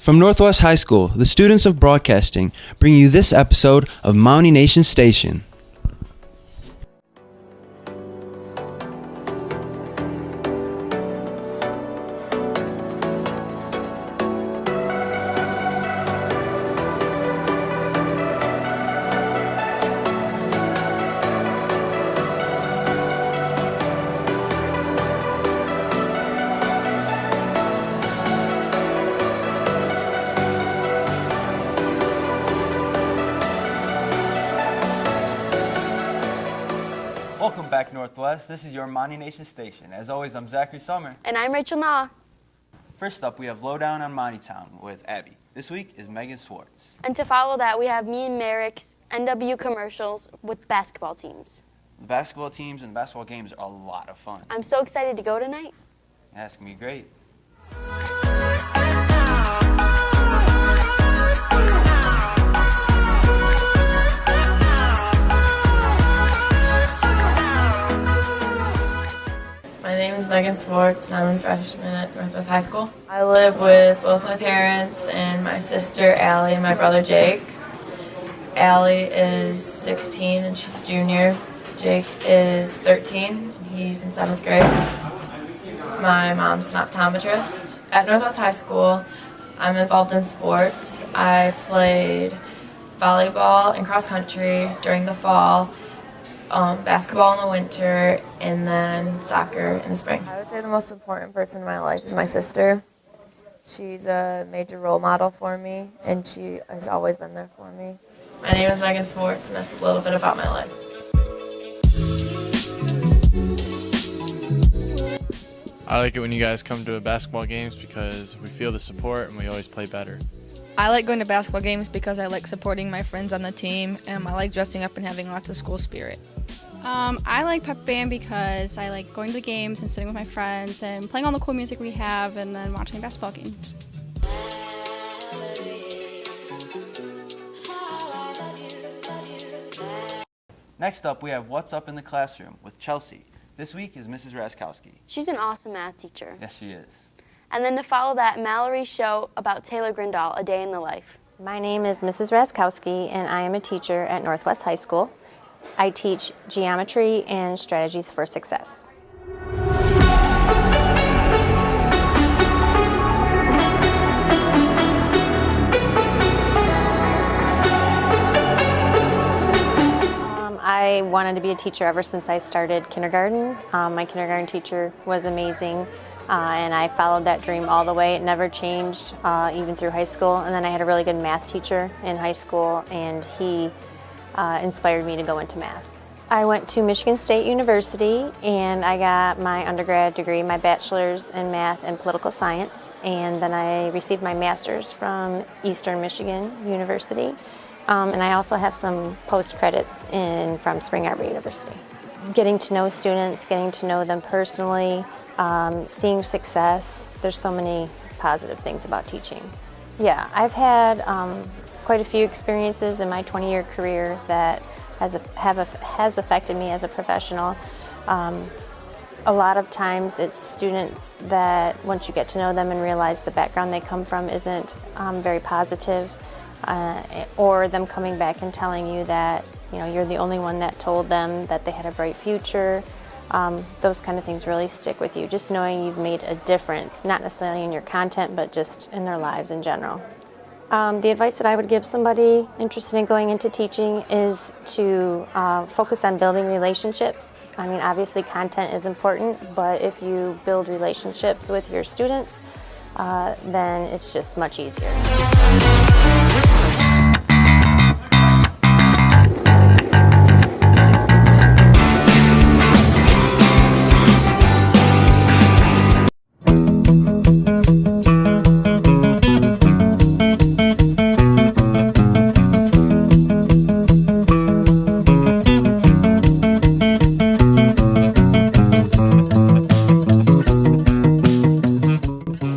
From Northwest High School, the students of broadcasting bring you this episode of Mountie Nation Station. Welcome back, Northwest. This is your Mountie Nation Station. As always, I'm Zachary Summer. And I'm Rachel Naw. First up, we have Lowdown on Mountie Town with Abby. This week is Megan Swartz. And to follow that, we have me and Merrick's NW commercials with basketball teams. The basketball teams and basketball games are a lot of fun. I'm so excited to go tonight. That's going to be great. My name is Megan Swartz, and I'm a freshman at Northwest High School. I live with both my parents and my sister Allie and my brother Jake. Allie is 16 and she's a junior. Jake is 13 and he's in 7th grade. My mom's an optometrist. At Northwest High School, I'm involved in sports. I played volleyball and cross country during the fall, basketball in the winter, and then soccer in the spring. I would say the most important person in my life is my sister. She's a major role model for me, and she has always been there for me. My name is Megan Swartz, and that's a little bit about my life. I like it when you guys come to basketball games because we feel the support and we always play better. I like going to basketball games because I like supporting my friends on the team, and I like dressing up and having lots of school spirit. I like pep band because I like going to the games and sitting with my friends and playing all the cool music we have and then watching basketball games. Next up, we have What's Up in the Classroom with Chelsea. This week is Mrs. Raskowski. She's an awesome math teacher. Yes, she is. And then to follow that, Mallory's show about Taylor Grindal, A Day in the Life. My name is Mrs. Raskowski, and I am a teacher at Northwest High School. I teach geometry and strategies for success. I wanted to be a teacher ever since I started kindergarten. My kindergarten teacher was amazing. And I followed that dream all the way. It never changed, even through high school. And then I had a really good math teacher in high school, and he inspired me to go into math. I went to Michigan State University, and I got my undergrad degree, my bachelor's in math and political science. And then I received my master's from Eastern Michigan University. And I also have some post credits from Spring Arbor University. Getting to know students, getting to know them personally, seeing success. There's so many positive things about teaching. Yeah, I've had quite a few experiences in my 20-year career that has affected me as a professional. A lot of times it's students that once you get to know them and realize the background they come from isn't very positive, or them coming back and telling you that you're the only one that told them that they had a bright future. Those kind of things really stick with you, just knowing you've made a difference, not necessarily in your content, but just in their lives in general. The advice that I would give somebody interested in going into teaching is to focus on building relationships. I mean, obviously content is important, but if you build relationships with your students, then it's just much easier.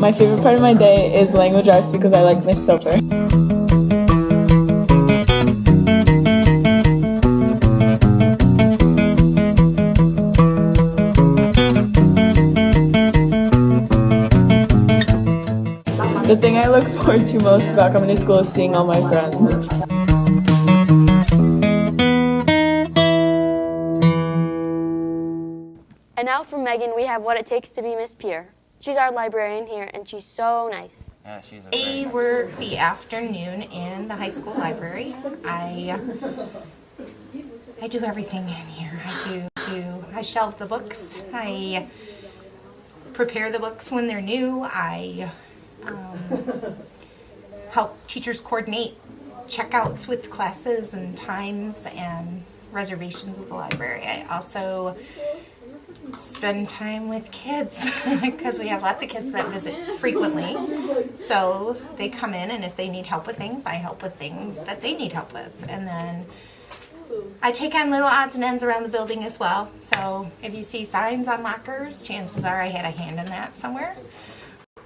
My favorite part of my day is language arts because I like Miss Soper. The thing I look look forward to most about coming to school is seeing all my friends. And now from Megan, we have what it takes to be Miss Pierre. She's our librarian here, and she's so nice. Yeah, she's a I great work the afternoon in the high school library. I do everything in here. I shelve the books. I prepare the books when they're new. I help teachers coordinate checkouts with classes and times and reservations at the library. I also spend time with kids because we have lots of kids that visit frequently. So they come in, and if they need help with things, I help with things that they need help with. And then I take on little odds and ends around the building as well. So if you see signs on lockers, chances are I had a hand in that somewhere.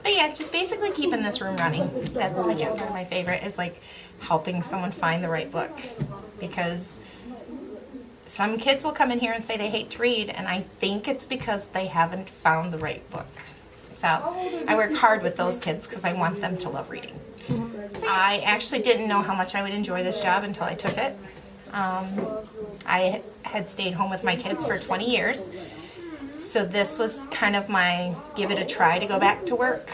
But yeah, just basically keeping this room running. That's my job. My favorite is like helping someone find the right book, because some kids will come in here and say they hate to read, and I think it's because they haven't found the right book. So I work hard with those kids because I want them to love reading. I actually didn't know how much I would enjoy this job until I took it. I had stayed home with my kids for 20 years, so this was kind of my give it a try to go back to work,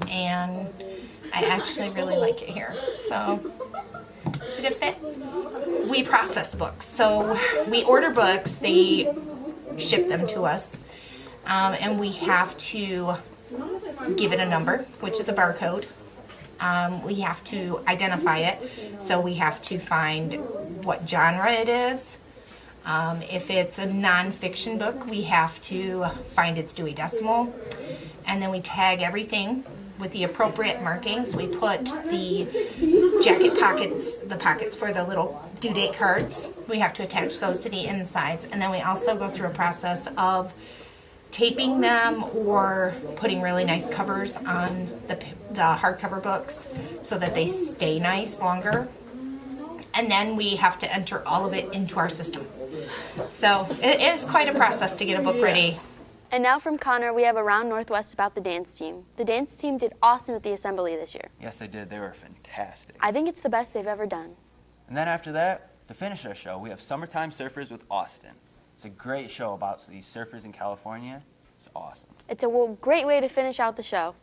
and I actually really like it here. So it's a good fit. We process books. So we order books, they ship them to us, and we have to give it a number, which is a barcode. We have to identify it, so we have to find what genre it is. If it's a nonfiction book, we have to find its Dewey Decimal, and then we tag everything with the appropriate markings. We put the jacket pockets, the pockets for the little due date cards, we have to attach those to the insides, and then we also go through a process of taping them or putting really nice covers on the hardcover books so that they stay nice longer. And then we have to enter all of it into our system. So it is quite a process to get a book ready. And now from Connor, we have Around Northwest about the dance team. The dance team did awesome at the assembly this year. Yes, they did. They were fantastic. I think it's the best they've ever done. And then after that, to finish our show, we have Summertime Surfers with Austin. It's a great show about these surfers in California. It's awesome. It's a great way to finish out the show.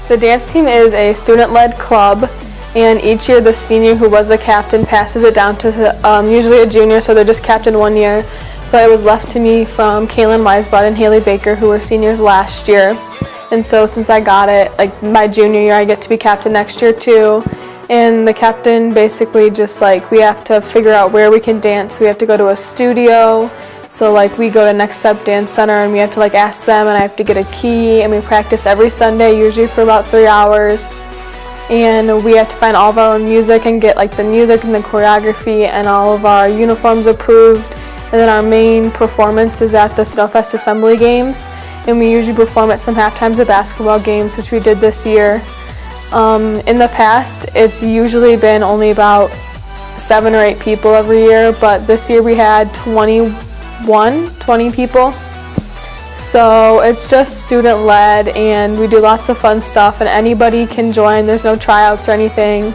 The dance team is a student-led club, and each year the senior who was the captain passes it down to usually a junior, so they're just captain 1 year. But it was left to me from Kaylin Weisblatt and Haley Baker, who were seniors last year. And so since I got it, like my junior year, I get to be captain next year too. And the captain basically just like, we have to figure out where we can dance. We have to go to a studio. So like we go to Next Step Dance Center and we have to like ask them, and I have to get a key, and we practice every Sunday, usually for about 3 hours. And we have to find all of our own music and get like the music and the choreography and all of our uniforms approved. And then our main performance is at the Snowfest Assembly Games, and we usually perform at some half times of basketball games, which we did this year. In the past, it's usually been only about 7 or 8 people every year, but this year we had 20 people. So it's just student-led, and we do lots of fun stuff, and anybody can join. There's no tryouts or anything.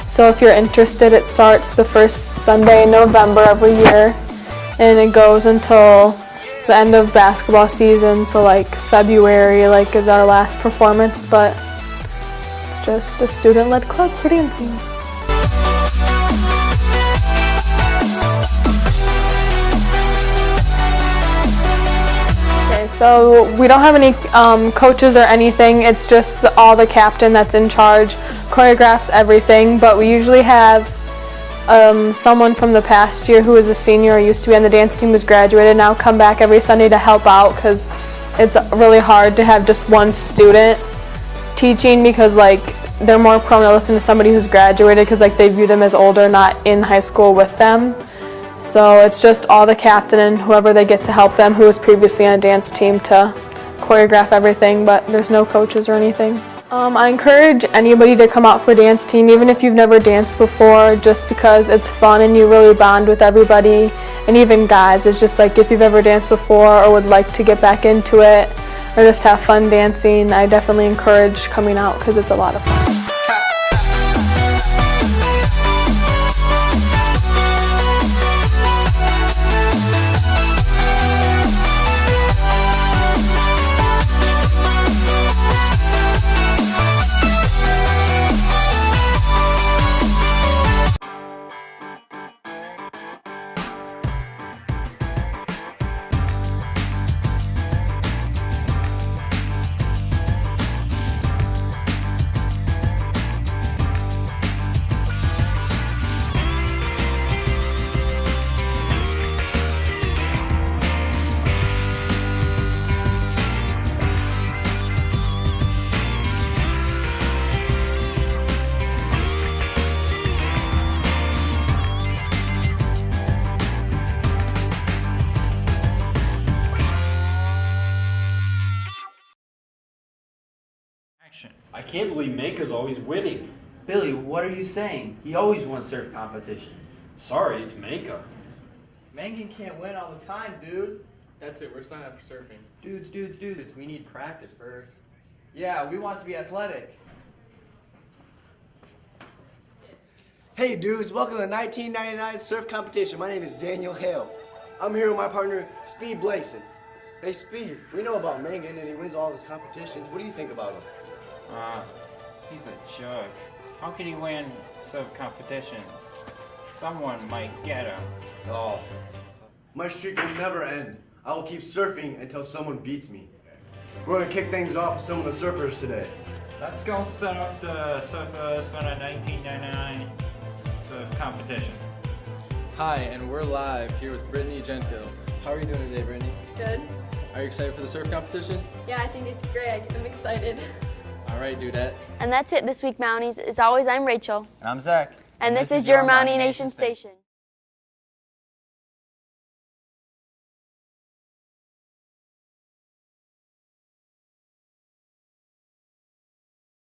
So if you're interested, it starts the first Sunday in November every year, and it goes until the end of basketball season. So like February like is our last performance, but it's just a student-led club for dancing. So we don't have any coaches or anything. It's just all the captain that's in charge, choreographs everything. But we usually have someone from the past year who was a senior or used to be on the dance team, who's graduated now, come back every Sunday to help out, because it's really hard to have just one student teaching because like they're more prone to listen to somebody who's graduated because like they view them as older, not in high school with them. So it's just all the captain and whoever they get to help them who was previously on a dance team to choreograph everything, but there's no coaches or anything. I encourage anybody to come out for dance team, even if you've never danced before, just because it's fun and you really bond with everybody. And even guys, it's just like if you've ever danced before or would like to get back into it or just have fun dancing, I definitely encourage coming out because it's a lot of fun. I can't believe Manka's always winning. Billy, what are you saying? He always won surf competitions. Sorry, it's Manka. Mangan can't win all the time, dude. That's it, we're signing up for surfing. Dudes, we need practice first. Yeah, we want to be athletic. Hey dudes, welcome to the 1999 surf competition. My name is Daniel Hale. I'm here with my partner, Speed Blakeson. Hey Speed, we know about Mangan and he wins all of his competitions. What do you think about him? He's a jerk. How could he win surf competitions? Someone might get him. Oh, my streak will never end. I will keep surfing until someone beats me. We're gonna kick things off with some of the surfers today. Let's go set up the surfers for the 1999 surf competition. Hi, and we're live here with Brittany Gento. How are you doing today, Brittany? Good. Are you excited for the surf competition? Yeah, I think it's great. I'm excited. All right, Dudette. And that's it this week, Mounties. As always, I'm Rachel. And I'm Zach. And this is your Mountie Nation Station.